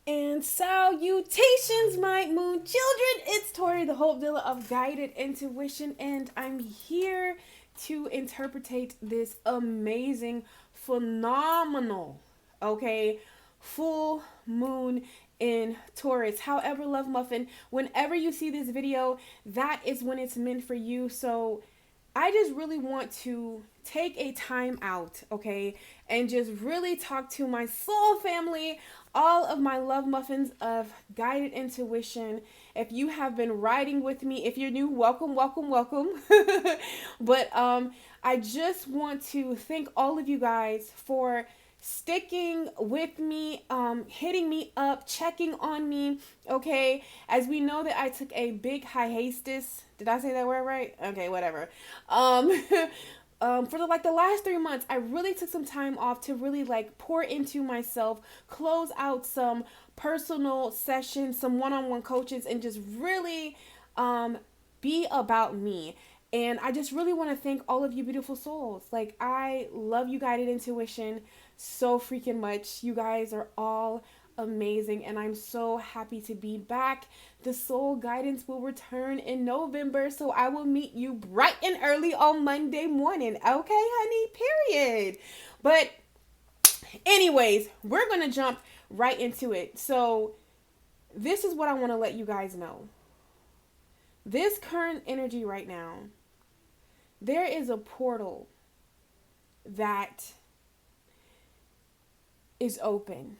And salutations, my moon children. It's Tori, the Hope Dealer of Guided Intuition, and I'm here to interpretate this amazing, phenomenal, okay, full moon in Taurus. However, Love Muffin, whenever you see this video, that is when it's meant for you. So I just really want to take a time out, okay, and just really talk to my soul family, all of my love muffins of guided intuition. If you have been riding with me, if you're new, welcome, welcome, welcome. But I just want to thank all of you guys for sticking with me, hitting me up, checking on me, okay? As we know that I took a big hiatus. Did I say that word right? Okay, whatever. Um, for the last 3 months, I really took some time off to really like pour into myself, close out some personal sessions, some one-on-one coaches, and just really be about me. And I just really want to thank all of you beautiful souls. Like, I love you, Guided Intuition, so freaking much. You guys are all amazing, and I'm so happy to be back. The soul guidance will return in November, so I will meet you bright and early on Monday morning. Okay, honey? Period. But, anyways, we're going to jump right into it. So, this is what I want to let you guys know. This current energy right now, there is a portal that is open.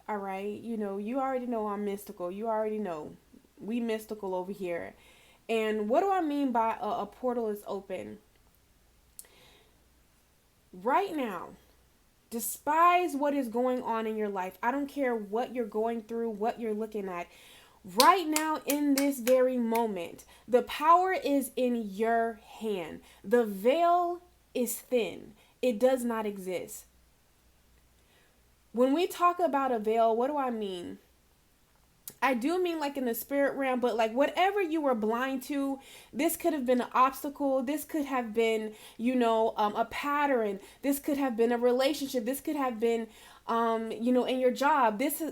All right. You know, you already know I'm mystical. You already know we mystical over here. And what do I mean by a portal is open? Right now, despise what is going on in your life. I don't care what you're going through, what you're looking at. Right now, in this very moment, the power is in your hand. The veil is thin. It does not exist. When we talk about a veil, what do I mean? I do mean like in the spirit realm, but like whatever you were blind to, this could have been an obstacle. This could have been, a pattern. This could have been a relationship. This could have been, in your job. This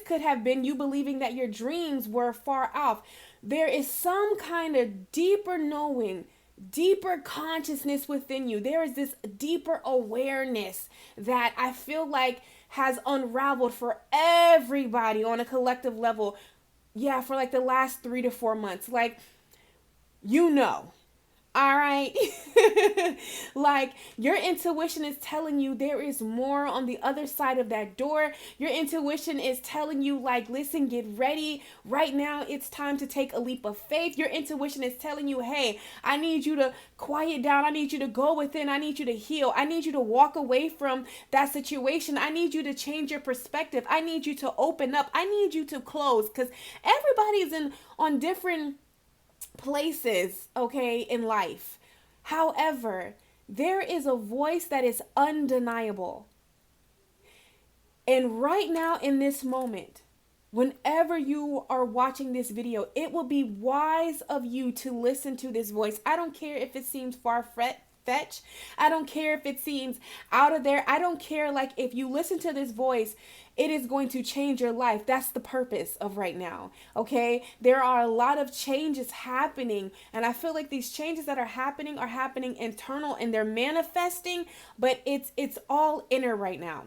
could have been you believing that your dreams were far off. There is some kind of deeper knowing, deeper consciousness within you. There is this deeper awareness that I feel like has unraveled for everybody on a collective level. Yeah, for like the last 3 to 4 months. Like, you know. All right. Like, your intuition is telling you there is more on the other side of that door. Your intuition is telling you, like, listen, get ready. Right now, it's time to take a leap of faith. Your intuition is telling you, hey, I need you to quiet down. I need you to go within. I need you to heal. I need you to walk away from that situation. I need you to change your perspective. I need you to open up. I need you to close, because everybody's on different places, okay, in life. However, there is a voice that is undeniable. And right now, in this moment, whenever you are watching this video, it will be wise of you to listen to this voice. I don't care if it seems far-fetched. I don't care if it seems out of there. I don't care, like, if you listen to this voice, it is going to change your life. That's the purpose of right now. Okay. There are a lot of changes happening, and I feel like these changes that are happening internal, and they're manifesting, but it's all inner right now.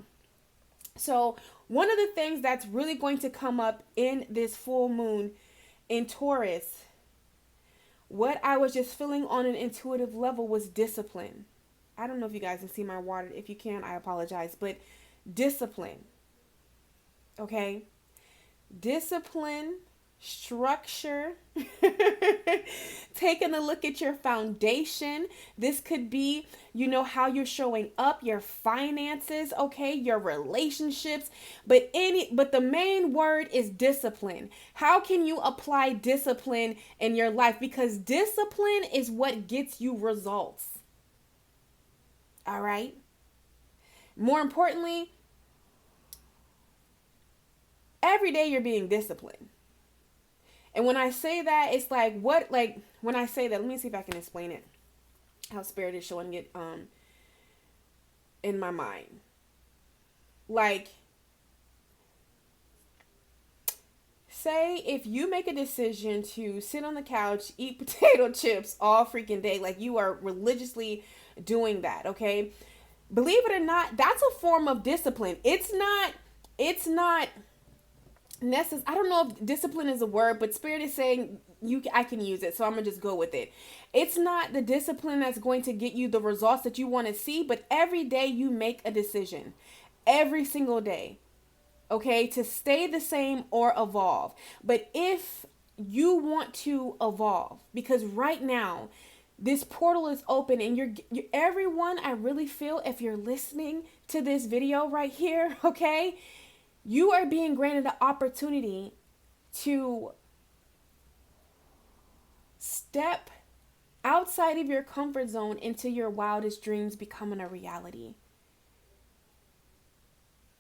So one of the things that's really going to come up in this full moon in Taurus, what I was just feeling on an intuitive level, was discipline. I don't know if you guys can see my water. If you can, I apologize, but discipline. Okay, discipline, structure, taking a look at your foundation. This could be, how you're showing up, your finances, okay, your relationships, but the main word is discipline. How can you apply discipline in your life? Because discipline is what gets you results. All right. More importantly, every day you're being disciplined. And when I say that, it's like, when I say that, let me see if I can explain it, how spirit is showing it in my mind. Like, say if you make a decision to sit on the couch, eat potato chips all freaking day, like you are religiously doing that, okay? Believe it or not, that's a form of discipline. It's not necessary. I don't know if discipline is a word, but Spirit is saying I can use it, so I'm gonna just go with it. It's not the discipline that's going to get you the results that you want to see, but every day you make a decision, every single day, okay, to stay the same or evolve. But if you want to evolve, because right now this portal is open and you're everyone, I really feel, if you're listening to this video right here, okay, you are being granted the opportunity to step outside of your comfort zone into your wildest dreams becoming a reality.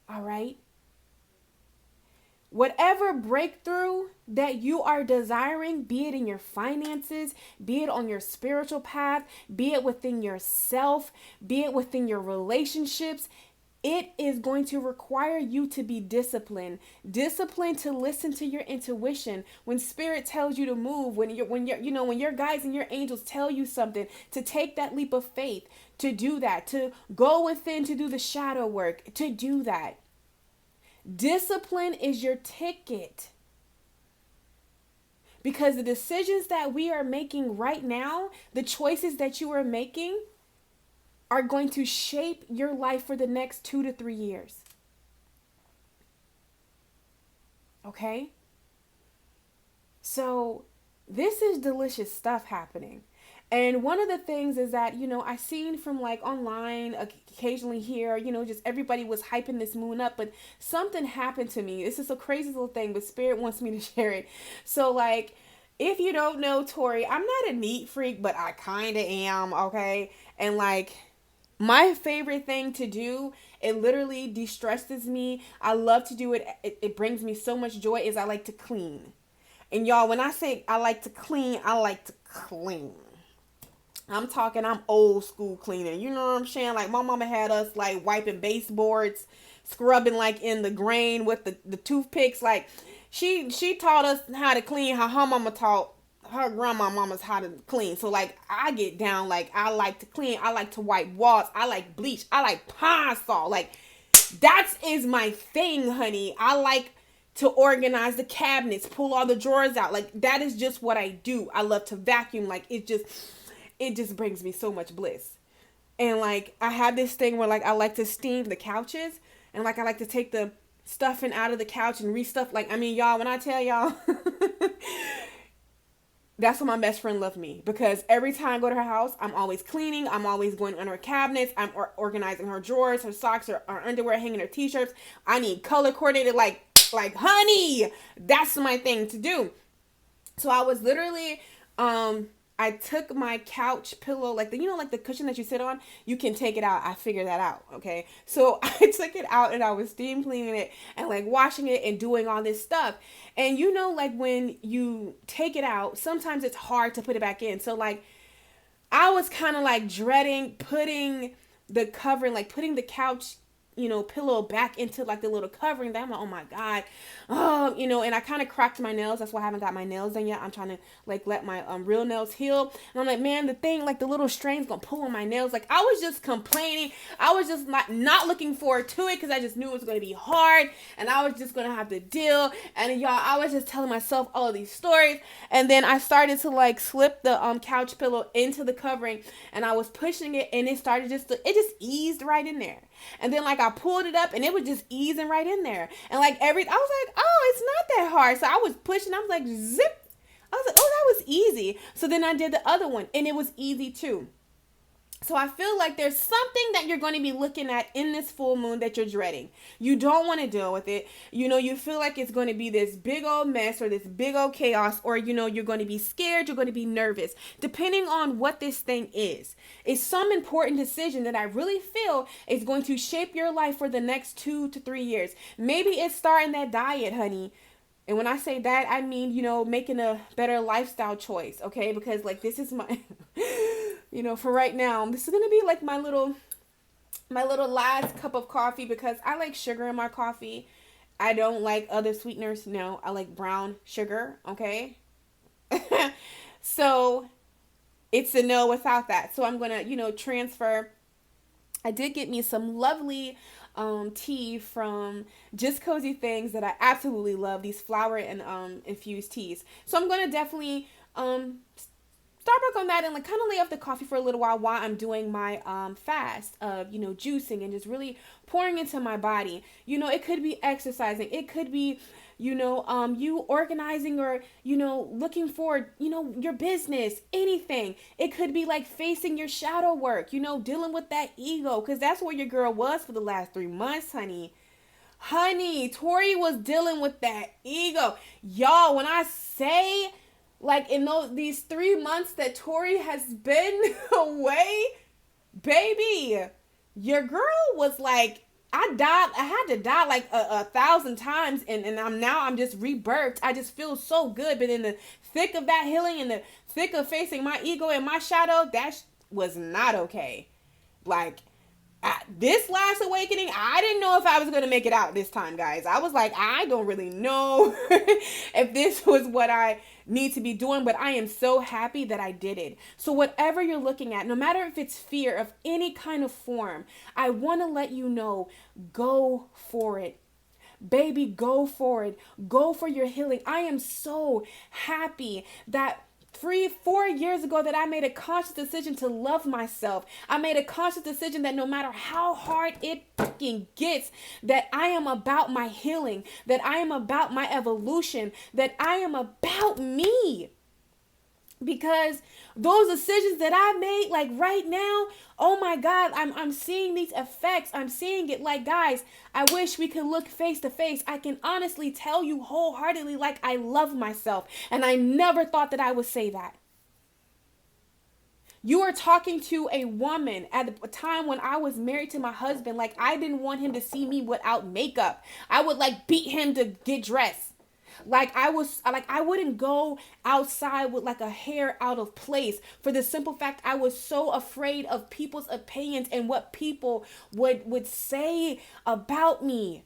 All right? Whatever breakthrough that you are desiring, be it in your finances, be it on your spiritual path, be it within yourself, be it within your relationships, it is going to require you to be disciplined to listen to your intuition. When Spirit tells you to move, when your guides and your angels tell you something, to take that leap of faith, to do that, to go within, to do the shadow work, to do that. Discipline is your ticket. Because the decisions that we are making right now, the choices that you are making, are going to shape your life for the next 2 to 3 years. Okay? So this is delicious stuff happening. And one of the things is that, I seen from like online, occasionally here, just everybody was hyping this moon up, but something happened to me. This is a crazy little thing, but Spirit wants me to share it. So like, if you don't know Tori, I'm not a neat freak, but I kind of am, okay? And like, my favorite thing to do, it literally de-stresses me. I love to do it. It brings me so much joy, is I like to clean. And y'all, when I say I like to clean, I like to clean. I'm talking, I'm old school cleaning. You know what I'm saying? Like my mama had us like wiping baseboards, scrubbing like in the grain with the toothpicks. Like she taught us how to clean, how her mama taught her grandma's how to clean. So like I get down, like I like to clean, I like to wipe walls, I like bleach, I like pine saw. Like that is my thing, honey. I like to organize the cabinets, pull all the drawers out. Like that is just what I do. I love to vacuum. Like it just brings me so much bliss. And like I have this thing where like I like to steam the couches, and like I like to take the stuffing out of the couch and restuff. Like, I mean, y'all, when I tell y'all that's what my best friend loved me, because every time I go to her house, I'm always cleaning. I'm always going under her cabinets. I'm organizing her drawers, her socks, her underwear, hanging her t-shirts. I need color coordinated, like honey, that's my thing to do. So I was literally, I took my couch pillow, like the cushion that you sit on, you can take it out. I figured that out. Okay. So I took it out and I was steam cleaning it and like washing it and doing all this stuff. And like when you take it out, sometimes it's hard to put it back in. So like I was kind of like dreading putting the covering, like putting the couch, pillow back into like the little covering. That I'm like, oh my God. And I kind of cracked my nails. That's why I haven't got my nails done yet. I'm trying to like let my real nails heal. And I'm like, man, the thing, like the little strain's gonna pull on my nails. Like I was just complaining. I was just not looking forward to it, because I just knew it was gonna be hard and I was just gonna have to deal. And y'all, I was just telling myself all of these stories. And then I started to like slip the couch pillow into the covering, and I was pushing it, and it started it just eased right in there. And then like I pulled it up and it was just easing right in there. And like I was like, oh, it's not that hard. So I was pushing, I was like, zip. I was like, oh, that was easy. So then I did the other one and it was easy too. So I feel like there's something that you're going to be looking at in this full moon that you're dreading. You don't want to deal with it. You feel like it's going to be this big old mess or this big old chaos, or, you're going to be scared. You're going to be nervous, depending on what this thing is. It's some important decision that I really feel is going to shape your life for the next 2 to 3 years. Maybe it's starting that diet, honey. And when I say that, I mean, making a better lifestyle choice, okay? Because, like, this is my, for right now, this is going to be, like, my little last cup of coffee, because I like sugar in my coffee. I don't like other sweeteners. No, I like brown sugar. Okay. So it's a no without that. So I'm going to, transfer. I did get me some lovely tea from Just Cozy Things that I absolutely love. These flower and infused teas. So I'm going to definitely start back on that and like kind of lay off the coffee for a little while I'm doing my fast of juicing and just really pouring into my body. It could be exercising, it could be you organizing or looking for your business, anything. It could be like facing your shadow work, dealing with that ego, because that's where your girl was for the last 3 months, honey. Tori was dealing with that ego, y'all. When I say, like, in these 3 months that Tori has been away, baby, your girl was like, I had to die like a 1,000 times, and I'm just rebirthed. I just feel so good. But in the thick of that healing, in the thick of facing my ego and my shadow, that was not okay. Like, this last awakening, I didn't know if I was going to make it out this time, guys. I was like, I don't really know if this was what I need to be doing, but I am so happy that I did it. So whatever you're looking at, no matter if it's fear of any kind of form, I want to let you know, go for it. Baby, go for it. Go for your healing. I am so happy that 4 years ago that I made a conscious decision to love myself. I made a conscious decision that no matter how hard it fucking gets, that I am about my healing, that I am about my evolution, that I am about me. Because those decisions that I made, like right now, oh my God, I'm seeing these effects. I'm seeing it. Like, guys, I wish we could look face to face. I can honestly tell you wholeheartedly, like, I love myself. And I never thought that I would say that. You are talking to a woman at the time when I was married to my husband. Like, I didn't want him to see me without makeup. I would like beat him to get dressed. I wouldn't go outside with like a hair out of place, for the simple fact I was so afraid of people's opinions and what people would say about me.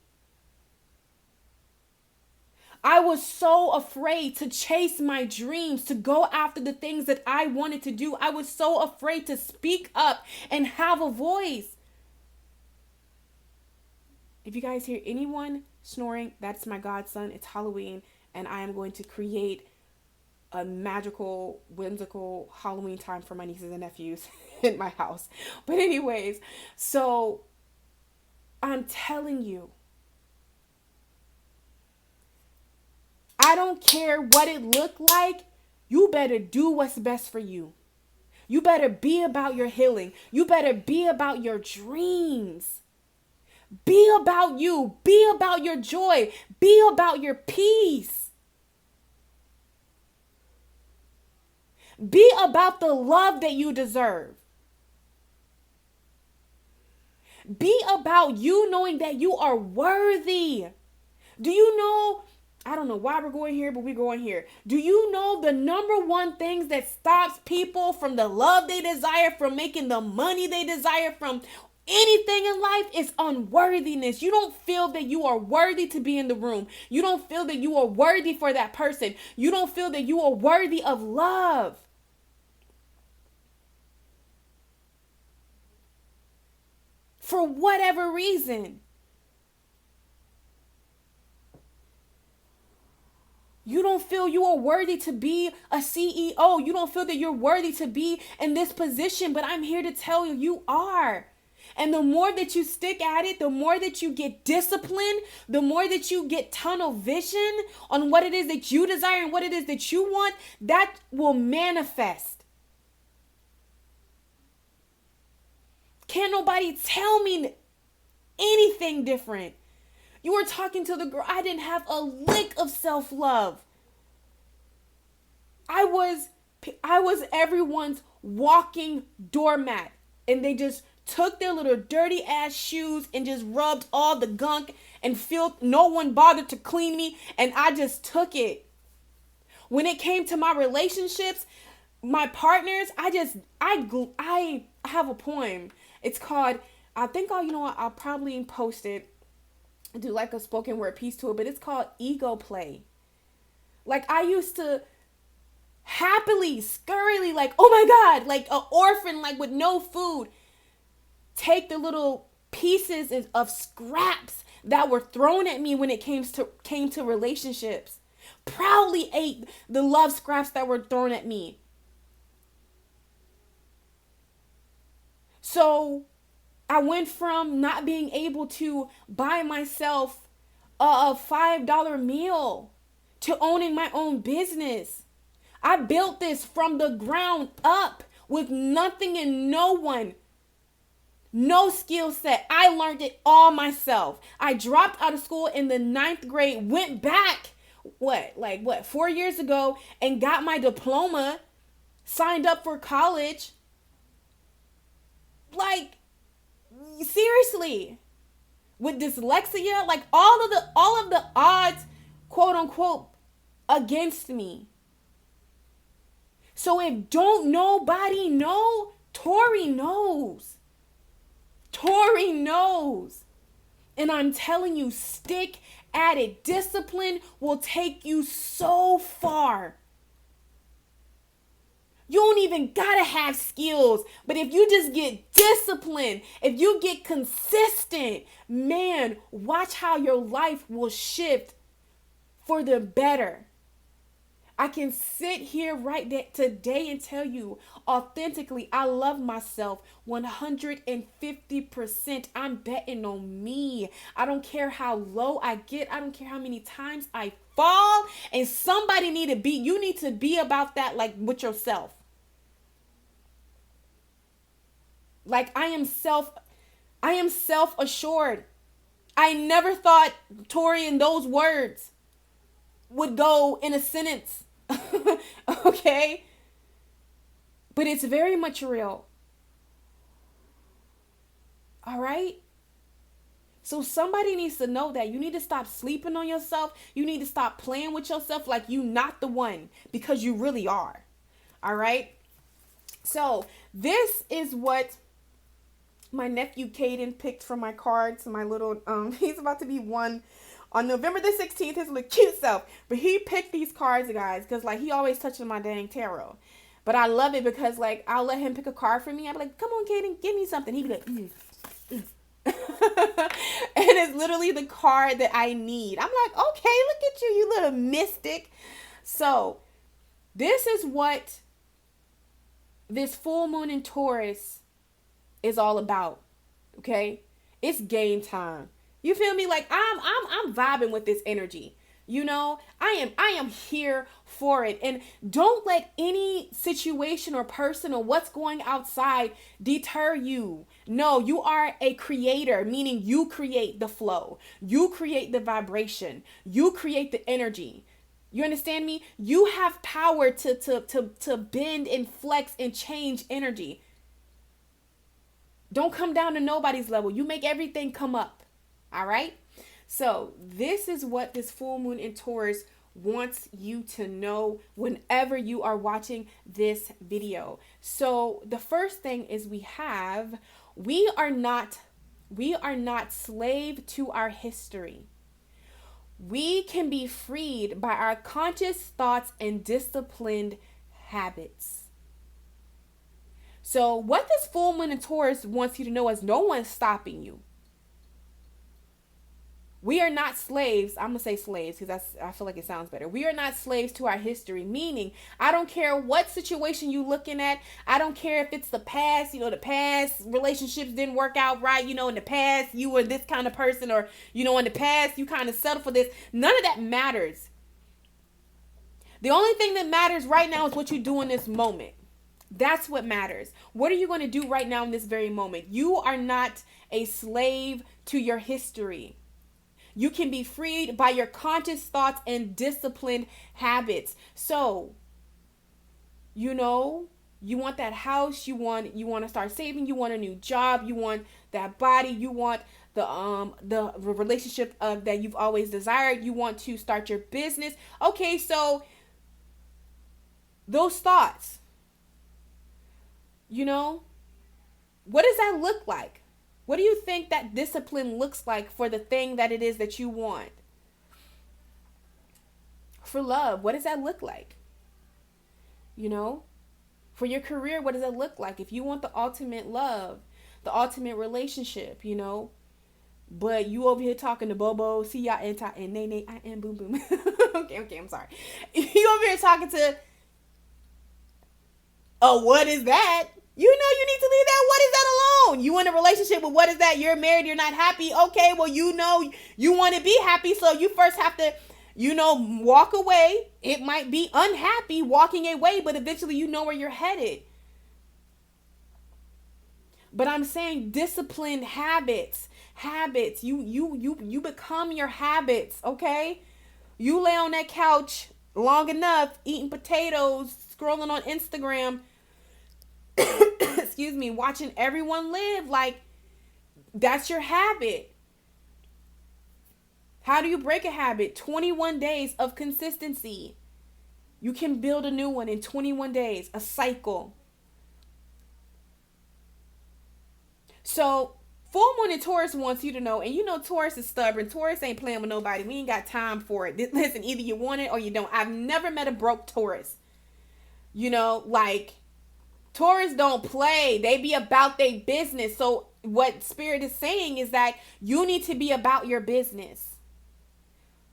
I was so afraid to chase my dreams, to go after the things that I wanted to do. I was so afraid to speak up and have a voice. If you guys hear anyone snoring, that's my godson. It's Halloween, and I am going to create a magical, whimsical Halloween time for my nieces and nephews in my house. But anyways, so I'm telling you, I don't care what it looked like. You better do what's best for you. You better be about your healing. You better be about your dreams. Be about you. Be about your joy. Be about your peace. Be about the love that you deserve. Be about you knowing that you are worthy. Do you know, I don't know why we're going here, but we're going here. Do you know the number one things that stops people from the love they desire, from making the money they desire, from anything in life, is unworthiness. You don't feel that you are worthy to be in the room. You don't feel that you are worthy for that person. You don't feel that you are worthy of love. For whatever reason. You don't feel you are worthy to be a CEO. You don't feel that you're worthy to be in this position, but I'm here to tell you, you are. And the more that you stick at it, the more that you get disciplined, the more that you get tunnel vision on what it is that you desire and what it is that you want, that will manifest. Can't nobody tell me anything different. You were talking to the girl. I didn't have a lick of self-love. I was everyone's walking doormat, and they just took their little dirty ass shoes and just rubbed all the gunk and filth. No one bothered to clean me, and I just took it. When it came to my relationships, my partners, I have a poem. It's called, I think I'll probably post it. do like a spoken word piece to it, but it's called ego play. Like I used to happily, scurrily, like, oh my God, like an orphan, like with no food, take the little pieces of scraps that were thrown at me when it came to relationships. Proudly ate the love scraps that were thrown at me. So I went from not being able to buy myself a $5 meal to owning my own business. I built this from the ground up with nothing and no one. No skill set. I learned it all myself. I dropped out of school in the 9th grade, went back, 4 years ago, and got my diploma, signed up for college. Like, seriously. With dyslexia, like all of the odds, quote unquote, against me. So if don't nobody know, Tori knows. Tori knows. And I'm telling you, stick at it. Discipline will take you so far. You don't even gotta have skills. But if you just get disciplined, if you get consistent, man, watch how your life will shift for the better. I can sit here right today and tell you authentically, I love myself 150%. I'm betting on me. I don't care how low I get. I don't care how many times I fall. And you need to be about that, like with yourself. Like I am self-assured. I never thought, Tori, in those words would go in a sentence. Okay? But it's very much real. All right? So somebody needs to know that. You need to stop sleeping on yourself. You need to stop playing with yourself like you not the one, because you really are. All right? So this is what my nephew Caden picked from my cards. My little, he's about to be 1 on November the 16th, his little cute self. But he picked these cards, guys, because like he always touches my dang tarot. But I love it because like I'll let him pick a card for me. I'll be like, come on, Caden, give me something. He'd be like, and it's literally the card that I need. I'm like, okay, look at you, you little mystic. So this is what this full moon in Taurus is all about. Okay? It's game time. You feel me? Like I'm vibing with this energy. You know, I am here for it. And don't let any situation or person or what's going outside deter you. No, you are a creator, meaning you create the flow. You create the vibration. You create the energy. You understand me? You have power to bend and flex and change energy. Don't come down to nobody's level. You make everything come up. All right? So this is what this full moon in Taurus wants you to know whenever you are watching this video. So the first thing is we are not slave to our history. We can be freed by our conscious thoughts and disciplined habits. So what this full moon in Taurus wants you to know is no one's stopping you. We are not slaves. I'm going to say slaves because I feel like it sounds better. We are not slaves to our history, meaning I don't care what situation you're looking at. I don't care if it's the past, the past relationships didn't work out right. In the past you were this kind of person, or, in the past you kind of settled for this. None of that matters. The only thing that matters right now is what you do in this moment. That's what matters. What are you going to do right now in this very moment? You are not a slave to your history. You can be freed by your conscious thoughts and disciplined habits. So, you want that house, you want to start saving, you want a new job, you want that body, you want the relationship that you've always desired, you want to start your business. Okay, so those thoughts, what does that look like? What do you think that discipline looks like for the thing that it is that you want? For love, what does that look like? You know, for your career, what does that look like? If you want the ultimate love, the ultimate relationship, you know, but you over here talking to Bobo, see ya, and nay, nay, I am, boom, boom. okay, I'm sorry. You over here talking to, oh, what is that? You know you need to leave that what is that alone. You in a relationship with what is that? You're married, you're not happy. Okay, well, you know you want to be happy, so you first have to, you know, walk away. It might be unhappy walking away, but eventually you know where you're headed. But I'm saying disciplined habits. You become your habits, okay? You lay on that couch long enough, eating potatoes, scrolling on Instagram, excuse me, watching everyone live, like, that's your habit. How do you break a habit? 21 days of consistency. You can build a new one in 21 days, a cycle. So, full moon in Taurus wants you to know, and you know Taurus is stubborn. Taurus ain't playing with nobody. We ain't got time for it. Listen, either you want it or you don't. I've never met a broke Taurus. You know, like, Taurus don't play. They be about their business. So what Spirit is saying is that you need to be about your business.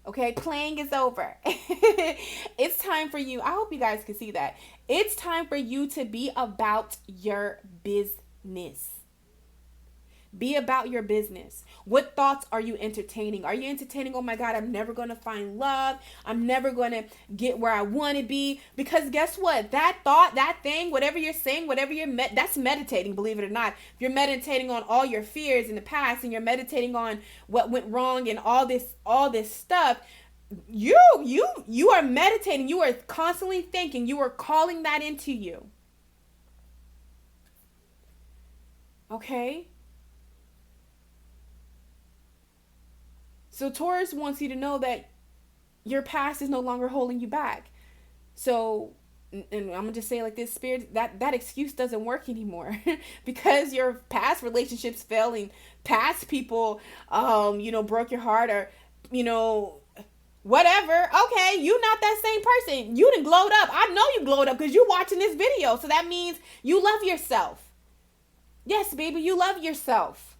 Okay, playing is over. It's time for you. I hope you guys can see that. It's time for you to be about your business. Be about your business. What thoughts are you entertaining? Are you entertaining, oh my God, I'm never going to find love. I'm never going to get where I want to be. Because guess what? That thought, that thing, whatever you're saying, whatever that's meditating, believe it or not. If you're meditating on all your fears in the past and you're meditating on what went wrong and all this stuff, you are meditating. You are constantly thinking. You are calling that into you. Okay? So Taurus wants you to know that your past is no longer holding you back. So, and I'm going to just say it like this, Spirit, that excuse doesn't work anymore because your past relationships failing, past people, broke your heart or, whatever. Okay, you not that same person. You done glowed up. I know you glowed up because you watching this video. So that means you love yourself. Yes, baby, you love yourself.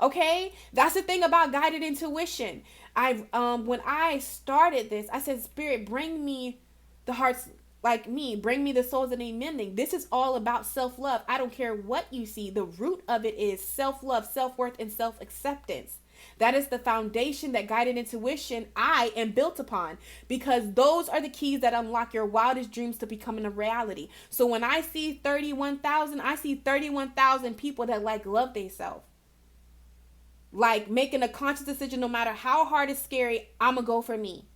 Okay, that's the thing about guided intuition. When I started this, I said, Spirit, bring me the hearts like me, bring me the souls that need mending. This is all about self-love. I don't care what you see. The root of it is self-love, self-worth, and self-acceptance. That is the foundation that guided intuition I am built upon, because those are the keys that unlock your wildest dreams to becoming a reality. So when I see 31,000, I see 31,000 people that love themselves. Like making a conscious decision, no matter how hard it's scary, I'm going to go for me.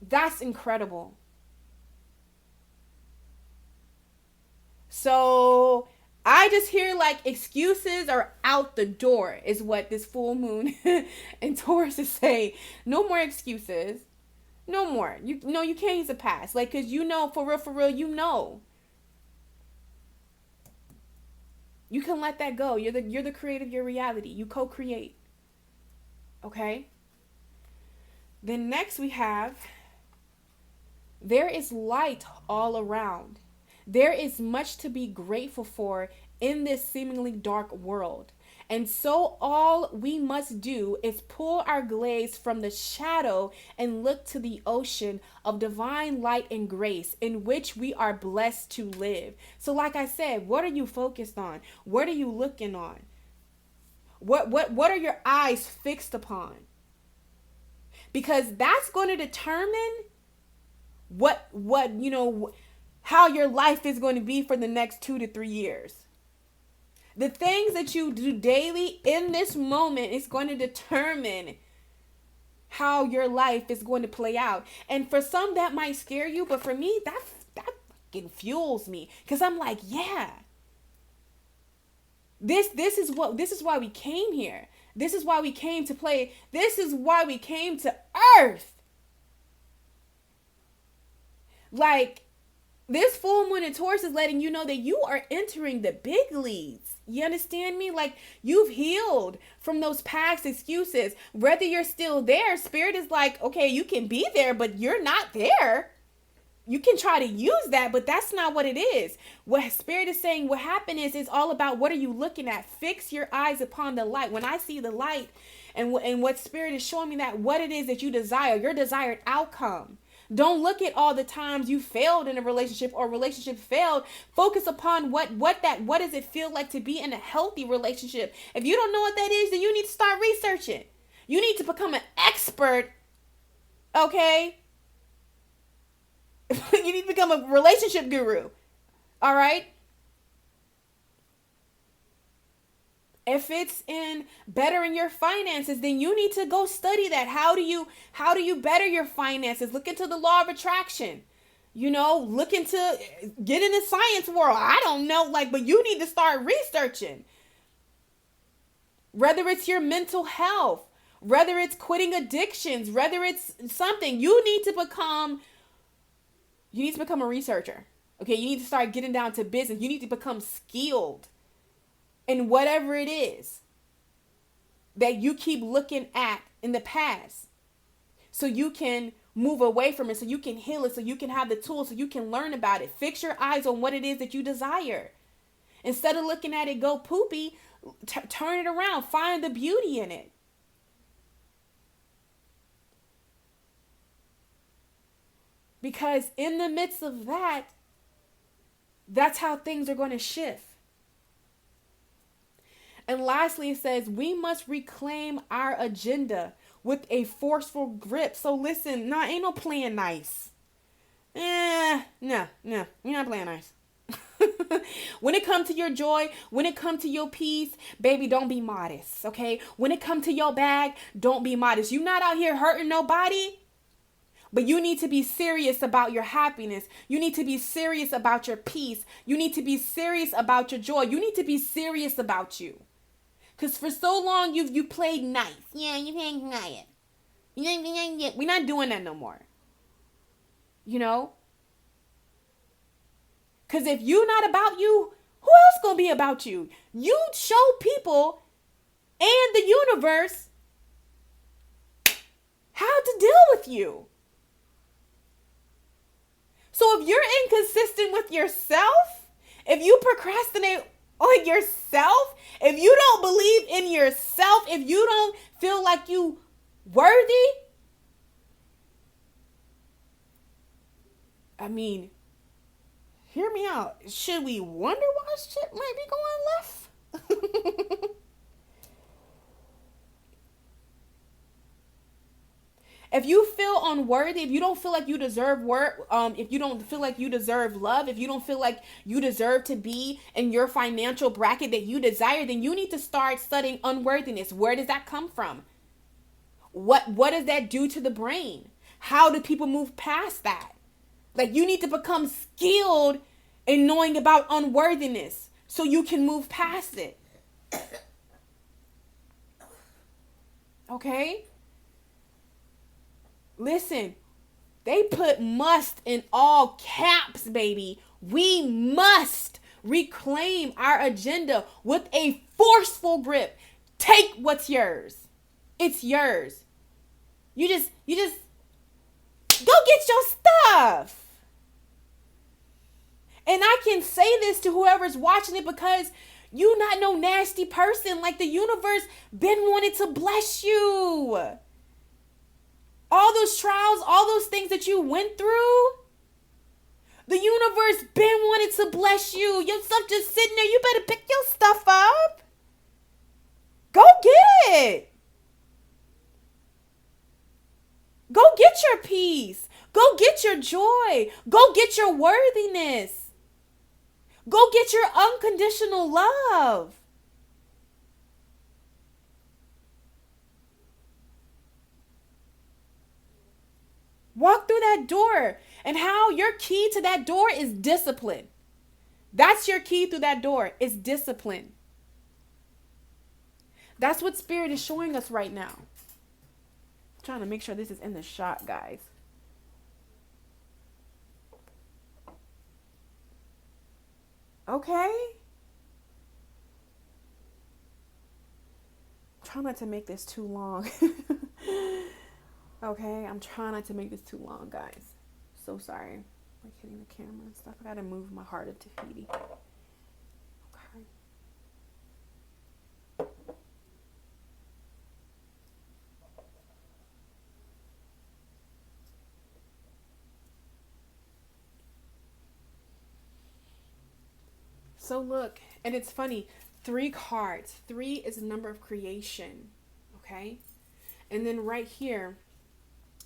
That's incredible. So I just hear excuses are out the door is what this full moon and Taurus is saying. No more excuses. No more. You can't use the past. Cause for real, you can let that go. You're the creator of your reality. You co-create. Okay? Then next we have, there is light all around. There is much to be grateful for in this seemingly dark world. And so all we must do is pull our gaze from the shadow and look to the ocean of divine light and grace in which we are blessed to live. So like I said, what are you focused on? What are you looking on? What are your eyes fixed upon? Because that's going to determine how your life is going to be for the next 2 to 3 years. The things that you do daily in this moment is going to determine how your life is going to play out. And for some that might scare you, but for me, that fucking fuels me. Because I'm like, yeah. This is why we came here. This is why we came to play. This is why we came to Earth. This full moon in Taurus is letting you know that you are entering the big leagues. You understand me? Like, you've healed from those past excuses. Whether you're still there, Spirit is like, okay, you can be there, but you're not there. You can try to use that, but that's not what it is. What Spirit is saying, what happened is, it's all about, what are you looking at? Fix your eyes upon the light. When I see the light, and what Spirit is showing me, that what it is that you desire, your desired outcome. Don't look at all the times you failed in a relationship, or relationship failed. Focus upon what does it feel like to be in a healthy relationship. If you don't know what that is, then you need to start researching. You need to become an expert, okay? You need to become a relationship guru. All right? If it's in bettering your finances, then you need to go study that. How do you better your finances? Look into the law of attraction. Look into, get in the science world. I don't know, but you need to start researching. Whether it's your mental health, whether it's quitting addictions, whether it's something, you need to become a researcher. Okay, you need to start getting down to business. You need to become skilled in whatever it is that you keep looking at in the past, so you can move away from it, so you can heal it, so you can have the tools, so you can learn about it. Fix your eyes on what it is that you desire. Instead of looking at it go poopy, turn it around. Find the beauty in it. Because in the midst of that, that's how things are going to shift. And lastly, it says, we must reclaim our agenda with a forceful grip. So listen, ain't no playing nice. No, you're not playing nice. When it comes to your joy, when it comes to your peace, baby, don't be modest, okay? When it comes to your bag, don't be modest. You're not out here hurting nobody. But you need to be serious about your happiness. You need to be serious about your peace. You need to be serious about your joy. You need to be serious about you. Because for so long, you played nice. Yeah, you played nice. We're not doing that no more. Because if you're not about you, who else gonna be about you? You show people and the universe how to deal with you. So if you're inconsistent with yourself, if you procrastinate on yourself, if you don't believe in yourself, if you don't feel like you worthy, hear me out. Should we wonder why shit might be going left? If you feel unworthy, if you don't feel like you deserve work, if you don't feel like you deserve love, if you don't feel like you deserve to be in your financial bracket that you desire, then you need to start studying unworthiness. Where does that come from? What does that do to the brain? How do people move past that? You need to become skilled in knowing about unworthiness so you can move past it. Okay? Listen, they put must in all caps, baby. We must reclaim our agenda with a forceful grip. Take what's yours. It's yours. You just go get your stuff. And I can say this to whoever's watching it because you not no nasty person. The universe been wanted to bless you. All those trials, all those things that you went through, the universe been wanted to bless you. Your stuff just sitting there. You better pick your stuff up. Go get it. Go get your peace. Go get your joy. Go get your worthiness. Go get your unconditional love. Walk through that door. And how your key to that door is discipline. That's your key through that door. Is discipline. That's what Spirit is showing us right now. I'm trying to make sure this is in the shot, guys. Okay? Try not to make this too long. Okay? I'm trying not to make this too long, guys. So sorry. Like hitting the camera and stuff. I gotta move my heart into Tahiti. Okay. So look, and it's funny. 3 cards. 3 is a number of creation. Okay? And then right here,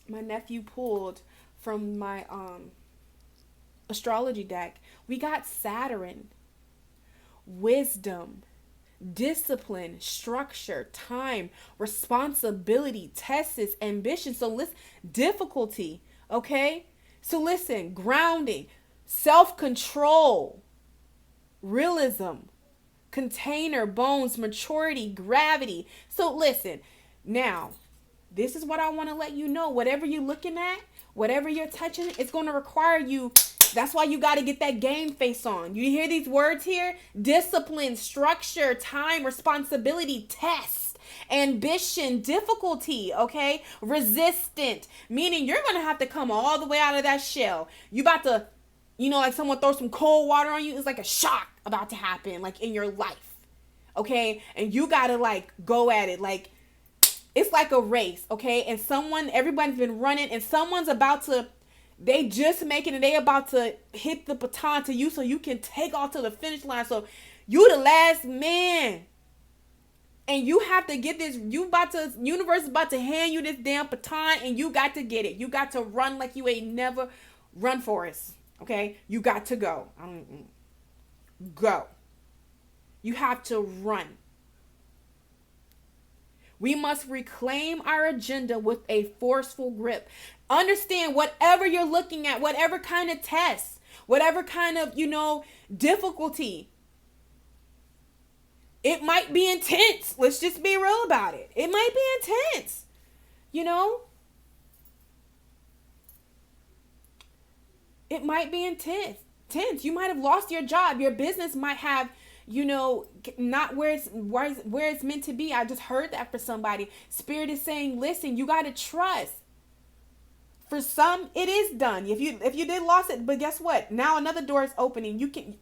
my nephew pulled from my astrology deck. We got Saturn, wisdom, discipline, structure, time, responsibility, tests, ambition. So listen, difficulty. Okay? So listen, grounding, self-control, realism, container, bones, maturity, gravity. So listen, now, this is what I want to let you know. Whatever you're looking at, whatever you're touching, it's going to require you. That's why you got to get that game face on. You hear these words here? Discipline, structure, time, responsibility, test, ambition, difficulty, okay? Resistant, meaning you're going to have to come all the way out of that shell. You about to, like someone throws some cold water on you. It's like a shock about to happen, like in your life, okay? And you got to like go at it. Like, it's like a race, okay? And everybody's been running and someone's about to, they just making it, they about to hit the baton to you so you can take off to the finish line. So you the last man. And you have to get this, universe is about to hand you this damn baton and you got to get it. You got to run like you ain't never run for us. Okay, you got to go. Go. You have to run. We must reclaim our agenda with a forceful grip. Understand whatever you're looking at, whatever kind of test, whatever kind of, difficulty. It might be intense. Let's just be real about it. It might be intense. It might be intense. You might have lost your job. Your business might have, not where it's meant to be. I just heard that for somebody. Spirit is saying, listen, you got to trust. For some, it is done. If you did lost it, but guess what? Now another door is opening.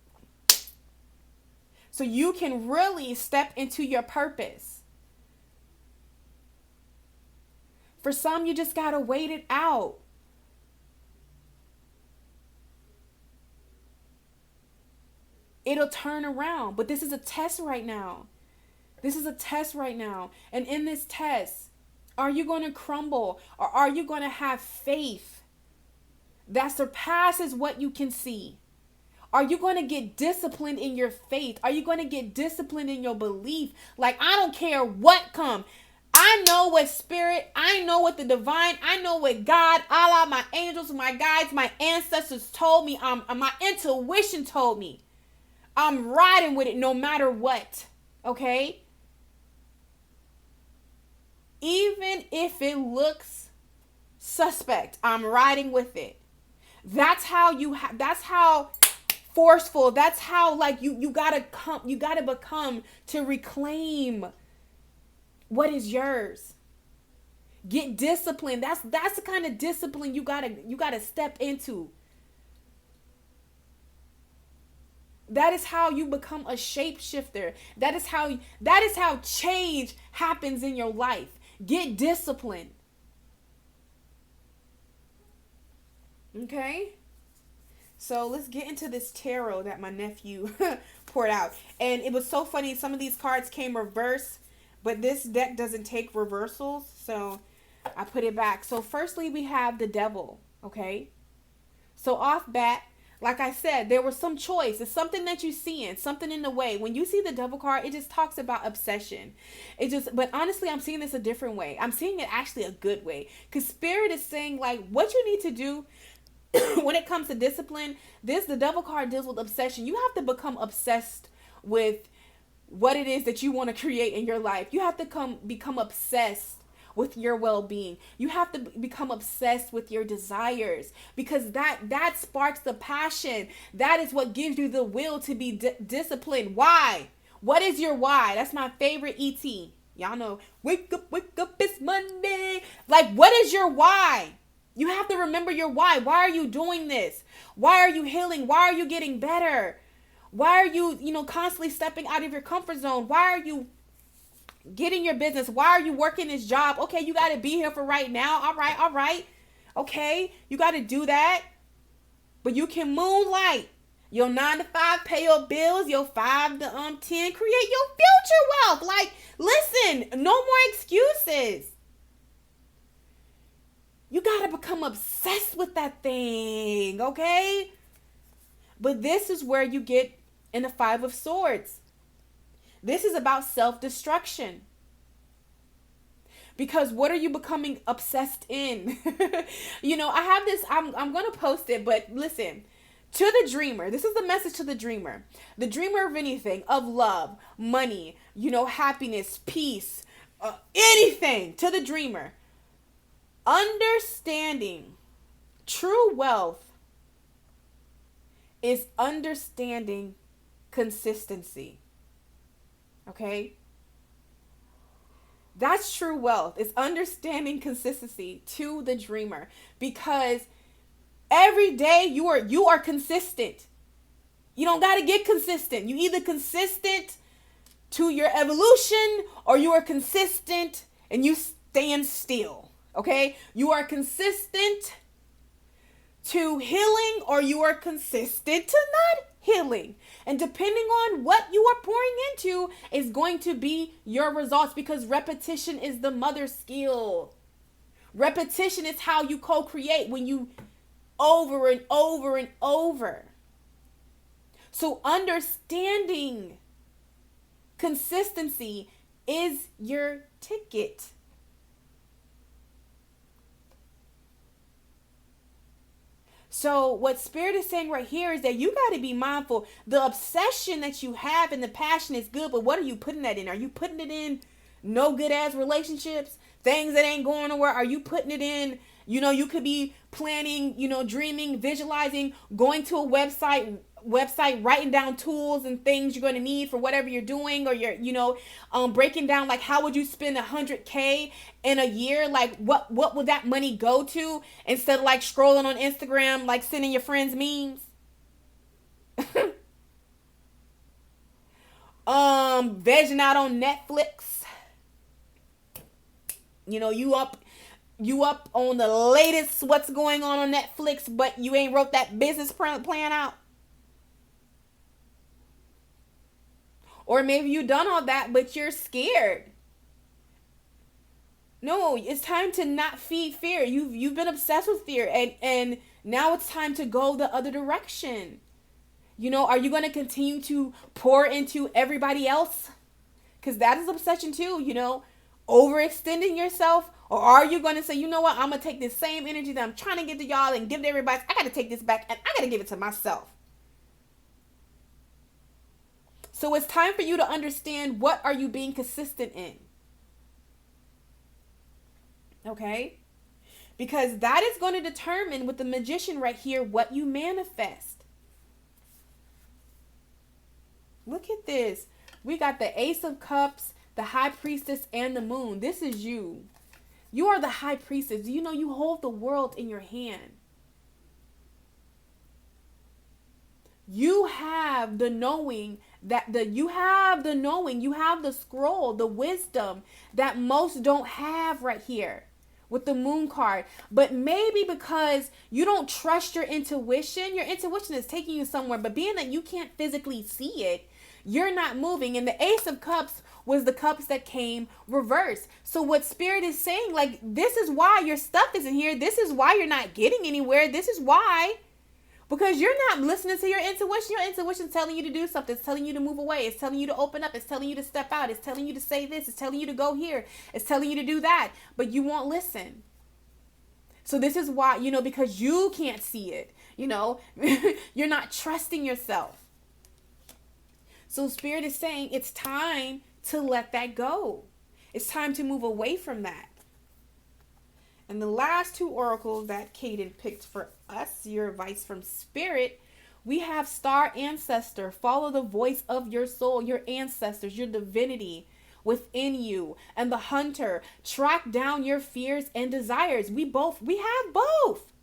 So you can really step into your purpose. For some, you just got to wait it out. It'll turn around. But this is a test right now. And in this test, are you going to crumble or are you going to have faith that surpasses what you can see? Are you going to get disciplined in your faith? Are you going to get disciplined in your belief? Like, I don't care what comes. I know what spirit, I know what the divine, I know what God, Allah, my angels, my guides, my ancestors told me. My intuition told me. I'm riding with it no matter what. Okay? Even if it looks suspect, I'm riding with it. That's how forceful. That's how like you gotta become to reclaim what is yours. Get disciplined. That's the kind of discipline you gotta step into. That is how you become a shapeshifter. That is how change happens in your life. Get disciplined. Okay? So let's get into this tarot that my nephew poured out. And it was so funny. Some of these cards came reversed, but this deck doesn't take reversals. So I put it back. So firstly, we have the devil. Okay? So off bat, like I said, there was some choice. It's something that you see in, something in the way. When you see the devil card, it just talks about obsession. But honestly, I'm seeing this a different way. I'm seeing it actually a good way. Because Spirit is saying, like, what you need to do when it comes to discipline, the devil card deals with obsession. You have to become obsessed with what it is that you want to create in your life. You have to become obsessed with your well-being. You have to become obsessed with your desires, because that sparks the passion. That is what gives you the will to be disciplined. Why? What is your why? That's my favorite ET. Y'all know, wake up, it's Monday. Like, what is your why? You have to remember your why. Why are you doing this? Why are you healing? Why are you getting better? Why are you, constantly stepping out of your comfort zone? Why are you getting your business? Why are you working this job? Okay, you got to be here for right now. All right. Okay, you got to do that. But you can moonlight. Your 9 to 5, pay your bills. Your 5 to 10, create your future wealth. Like, listen, no more excuses. You got to become obsessed with that thing, okay? But this is where you get in the 5 of Swords. This is about self-destruction. Because what are you becoming obsessed in? I have this, I'm going to post it, but listen. To the dreamer, this is the message to the dreamer. The dreamer of anything, of love, money, happiness, peace, anything. To the dreamer. Understanding true wealth is understanding consistency. Okay? That's true wealth. It's understanding consistency to the dreamer, because every day you are consistent. You don't got to get consistent. You either consistent to your evolution, or you are consistent and you stand still. Okay? You are consistent to healing, or you are consistent to not healing. And depending on what you are pouring into is going to be your results, because repetition is the mother skill. Repetition is how you co-create, when you over and over and over. So understanding consistency is your ticket. So what Spirit is saying right here is that you got to be mindful. The obsession that you have and the passion is good, but what are you putting that in? Are you putting it in no good ass relationships? Things that ain't going nowhere? Are you putting it in, you could be planning, dreaming, visualizing, going to a website, writing down tools and things you're going to need for whatever you're doing, or you're, breaking down, like, how would you spend $100K in a year? Like, what would that money go to, instead of like scrolling on Instagram, like sending your friends memes? Vegging out on Netflix. You up on the latest what's going on Netflix, but you ain't wrote that business plan out. Or maybe you done all that, but you're scared. No, it's time to not feed fear. You've been obsessed with fear, and now it's time to go the other direction. Are you going to continue to pour into everybody else? Because that is obsession too, overextending yourself. Or are you going to say, you know what, I'm going to take this same energy that I'm trying to give to y'all and give to everybody. I got to take this back, and I got to give it to myself. So it's time for you to understand, what are you being consistent in? Okay? Because that is going to determine, with the Magician right here, what you manifest. Look at this. We got the Ace of Cups, the High Priestess, and the Moon. This is you. You are the High Priestess. You hold the world in your hand. You have the knowing, you have the scroll, the wisdom that most don't have right here with the Moon card. But maybe because you don't trust your intuition is taking you somewhere, but being that you can't physically see it, you're not moving. And the Ace of Cups was the cups that came reversed. So what Spirit is saying, like, this is why your stuff isn't here. This is why you're not getting anywhere. This is why. Because you're not listening to your intuition. Your intuition's telling you to do something. It's telling you to move away. It's telling you to open up. It's telling you to step out. It's telling you to say this. It's telling you to go here. It's telling you to do that. But you won't listen. So this is why, because you can't see it. You're not trusting yourself. So Spirit is saying it's time to let that go. It's time to move away from that. And the last two oracles that Kaden picked for us, your advice from Spirit, we have Star Ancestor. Follow the voice of your soul, your ancestors, your divinity within you. And the Hunter, track down your fears and desires. We have both.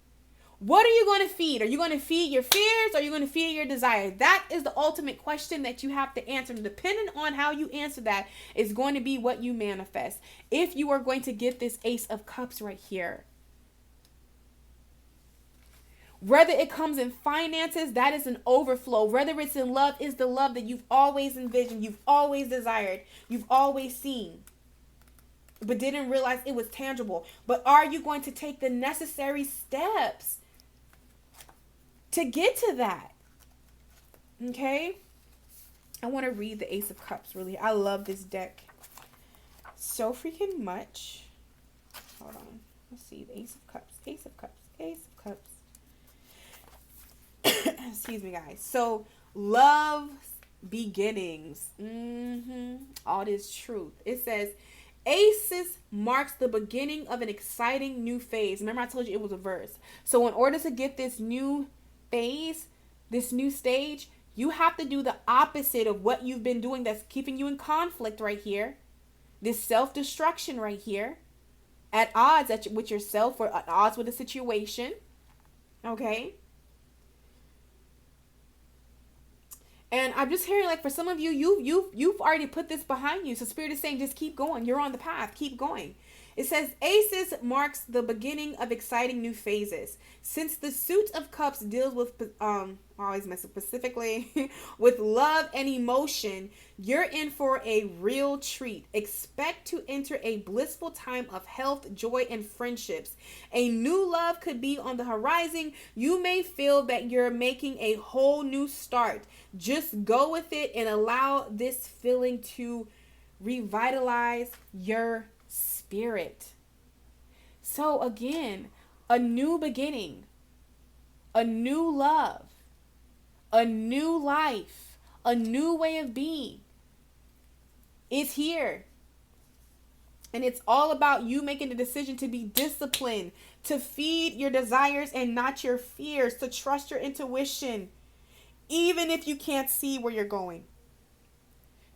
What are you going to feed? Are you going to feed your fears or are you going to feed your desires? That is the ultimate question that you have to answer. And depending on how you answer that is going to be what you manifest. If you are going to get this Ace of Cups right here, whether it comes in finances, that is an overflow. Whether it's in love, is the love that you've always envisioned, you've always desired, you've always seen, but didn't realize it was tangible. But are you going to take the necessary steps to get to that? Okay? I want to read the Ace of Cups, really. I love this deck so freaking much. Hold on. Let's see. The Ace of Cups. Ace of Cups. Ace of Cups. Excuse me, guys. So, love beginnings. All this truth. It says, Aces marks the beginning of an exciting new phase. Remember I told you it was a verse. So in order to get this new phase, this new stage, you have to do the opposite of what you've been doing that's keeping you in conflict right here. This self-destruction right here. At odds with yourself or at odds with a situation. Okay? And I'm just hearing, like, for some of you, you've already put this behind you. So Spirit is saying, just keep going. You're on the path. Keep going. It says, Aces marks the beginning of exciting new phases. Since the Suit of Cups deals with, I always mess up specifically, with love and emotion, you're in for a real treat. Expect to enter a blissful time of health, joy, and friendships. A new love could be on the horizon. You may feel that you're making a whole new start. Just go with it and allow this feeling to revitalize your spirit. So again, a new beginning, a new love, a new life, a new way of being is here. And it's all about you making the decision to be disciplined, to feed your desires and not your fears, to trust your intuition, even if you can't see where you're going,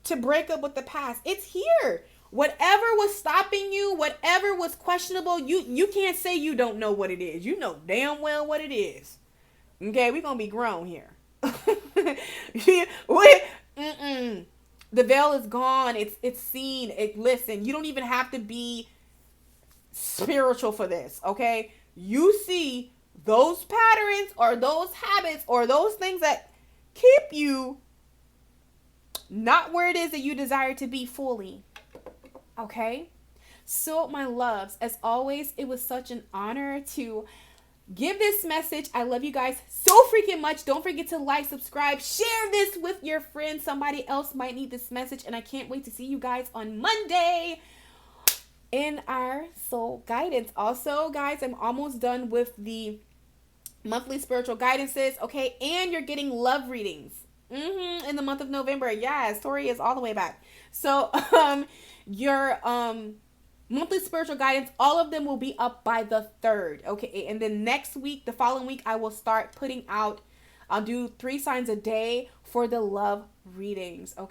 to break up with the past. It's here. Whatever was stopping you, whatever was questionable, you can't say you don't know what it is. You know damn well what it is. Okay, we're going to be grown here. The veil is gone. It's seen. Listen, you don't even have to be spiritual for this, okay? You see those patterns or those habits or those things that keep you not where it is that you desire to be fully. Okay? So, my loves, as always, it was such an honor to give this message. I love you guys so freaking much. Don't forget to like, subscribe, share this with your friends. Somebody else might need this message, and I can't wait to see you guys on Monday in our soul guidance. Also, guys, I'm almost done with the monthly spiritual guidances, okay? And you're getting love readings in the month of November. Yes, Tori is all the way back. So, your monthly spiritual guidance, all of them will be up by the 3rd, okay? And then next week, the following week, I will start putting out, I'll do 3 signs a day for the love readings, okay?